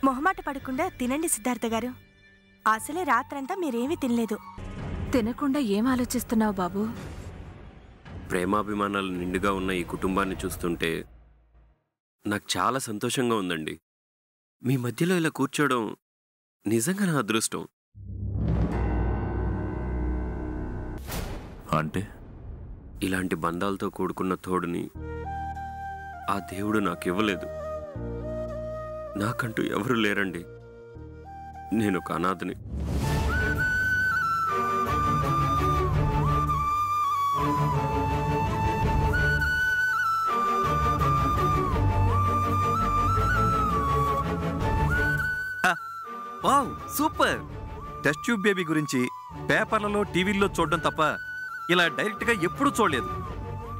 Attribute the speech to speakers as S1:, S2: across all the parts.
S1: మొహమాట పడకుండా తినండి సిద్ధార్థ గారు. అసలే రాత్రంతా మీరేమీ తినలేదు.
S2: తినకుండా ఏం ఆలోచిస్తున్నావు బాబు?
S3: ప్రేమాభిమానాలు నిండుగా ఉన్న ఈ కుటుంబాన్ని చూస్తుంటే నాకు చాలా సంతోషంగా ఉందండి. మీ మధ్యలో ఇలా కూర్చోవడం నిజంగా నా అదృష్టం.
S4: అంటే
S3: ఇలాంటి బంధాలతో కూడుకున్న తోడుని ఆ దేవుడు నాకు ఇవ్వలేదు. నాకంటూ ఎవరు లేరండి. నేను ఒక అనాథని.
S4: Wow, super! Test tube baby గురించి పేపర్లలో టీవీల్లో చూడడం తప్ప ఇలా డైరెక్ట్గా ఎప్పుడూ చూడలేదు.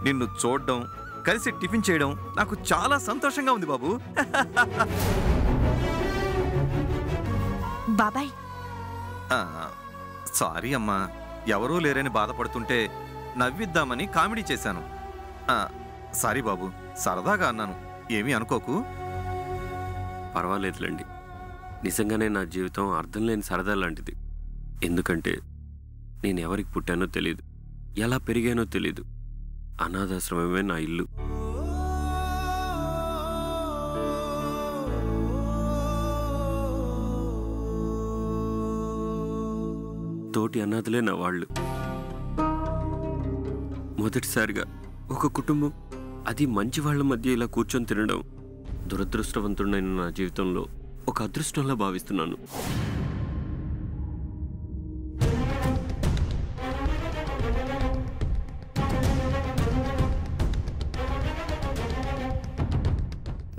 S4: నిన్ను చూడడం, కలిసి టిఫిన్ చేయడం నాకు చాలా సంతోషంగా ఉంది బాబు.
S1: బాబాయ్
S4: సారీ అమ్మా, ఎవరూ లేరని బాధపడుతుంటే నవ్విద్దామని కామెడీ చేశాను. సారీ బాబు, సరదాగా అన్నాను, ఏమీ అనుకోకు.
S3: పర్వాలేదులేండి. నిజంగానే నా జీవితం అర్థం లేని సరదా లాంటిది. ఎందుకంటే నేను ఎవరికి పుట్టానో తెలీదు, ఎలా పెరిగానో తెలీదు. అనాథాశ్రమమే నా ఇల్లు. తోటి అనాథలే నా వాళ్ళు. మొదటిసారిగా ఒక కుటుంబం, అది మంచి వాళ్ళ మధ్య ఇలా కూర్చొని తినడం దురదృష్టవంతుడైన నా జీవితంలో ఒక అదృష్టంలా భావిస్తున్నాను.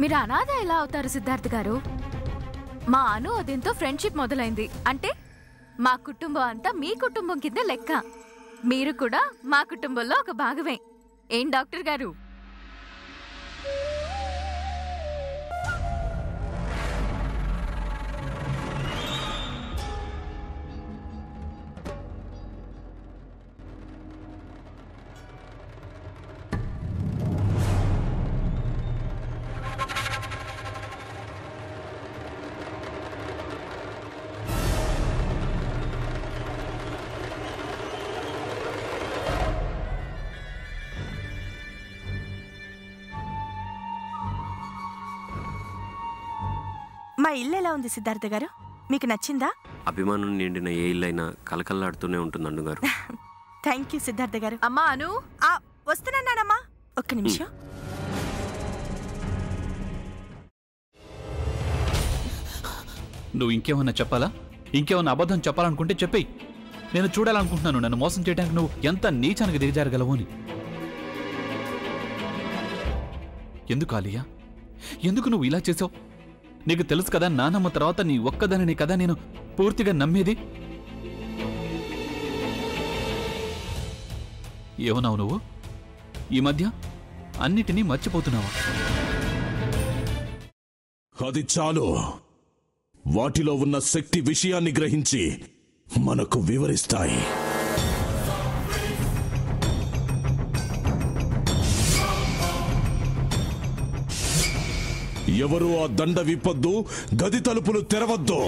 S2: మీరు అనాథ ఎలా అవుతారు సిద్ధార్థ్ గారు? మా అను అదేంతో ఫ్రెండ్షిప్ మొదలైంది అంటే మా కుటుంబం అంతా మీ కుటుంబం కింద లెక్క. మీరు కూడా మా కుటుంబంలో ఒక భాగమే. ఏం డాక్టర్ గారు?
S1: మా ఇల్లు ఎలా ఉంది సిద్ధార్థ గారు? మీకు నచ్చిందా?
S3: అభిమానం నిండిన ఏ ఇల్లైనా కలకల్లాడుతూనే ఉంటుంది అన్నగారు.
S1: థ్యాంక్ యూ సిద్ధార్థ గారు.
S2: అమ్మా అను,
S1: వస్తున్నానమ్మా, ఒక్క నిమిషం.
S5: నువ్వు ఇంకేమన్నా చెప్పాలా? ఇంకేమన్నా అబద్ధం చెప్పాలనుకుంటే చెప్పేయి. నేను చూడాలనుకుంటున్నాను నన్ను మోసం చేయడానికి నువ్వు ఎంత నీచానికి దిగజారగలవు అని. ఎందుకు ఆలియా, ఎందుకు నువ్వు ఇలా చేసావు? నీకు తెలుసు కదా, నానమ్మ తర్వాత నీ ఒక్కదానిని కదా నేను పూర్తిగా నమ్మేది. ఏమన్నావు నువ్వు? ఈ మధ్య అన్నిటినీ మర్చిపోతున్నావా?
S6: అది చాలు. వాటిలో ఉన్న శక్తి విషయాన్ని గ్రహించి మనకు వివరిస్తాయి. ఎవరు ఆ దండ విప్పొద్దు, గది తలుపులు తెరవద్దు.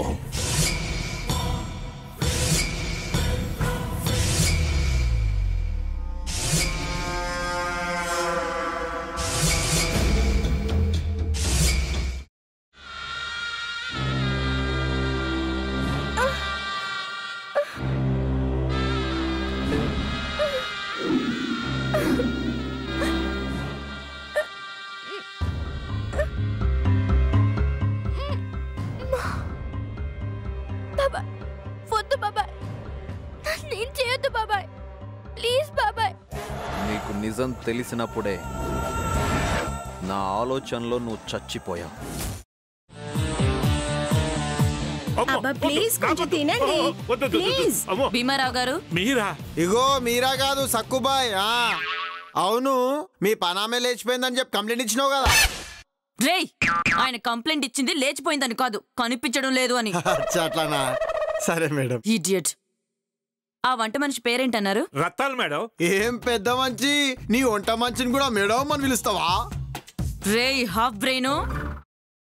S7: నీకు నిజం తెలిసినప్పుడే నా ఆలోచనలో నువ్వు చచ్చిపోయావు.
S8: భీమారావు గారు,
S9: మీరా? ఇగో మీరా కాదు, సక్కుబాయ్. అవును, మీ పనామే లేచిపోయిందని చెప్పి కంప్లైంట్ ఇచ్చినావు కదా.
S8: రేయ్, ఆయన కంప్లైంట్ ఇచ్చింది లేచిపోయిందని కాదు, కనిపించడం లేదు అని.
S9: అట్లానా? సరే మేడం.
S8: ఇడియట్. ఆ వంట మనిషి పేరేంటన్నారు?
S9: రత్తాలు మేడం. ఏం పెద్ద మంచి, నీ వంట మంచిని కూడా మేడం అని పిలుస్తావా?
S8: రేయ్ హాఫ్ బ్రెయిన్,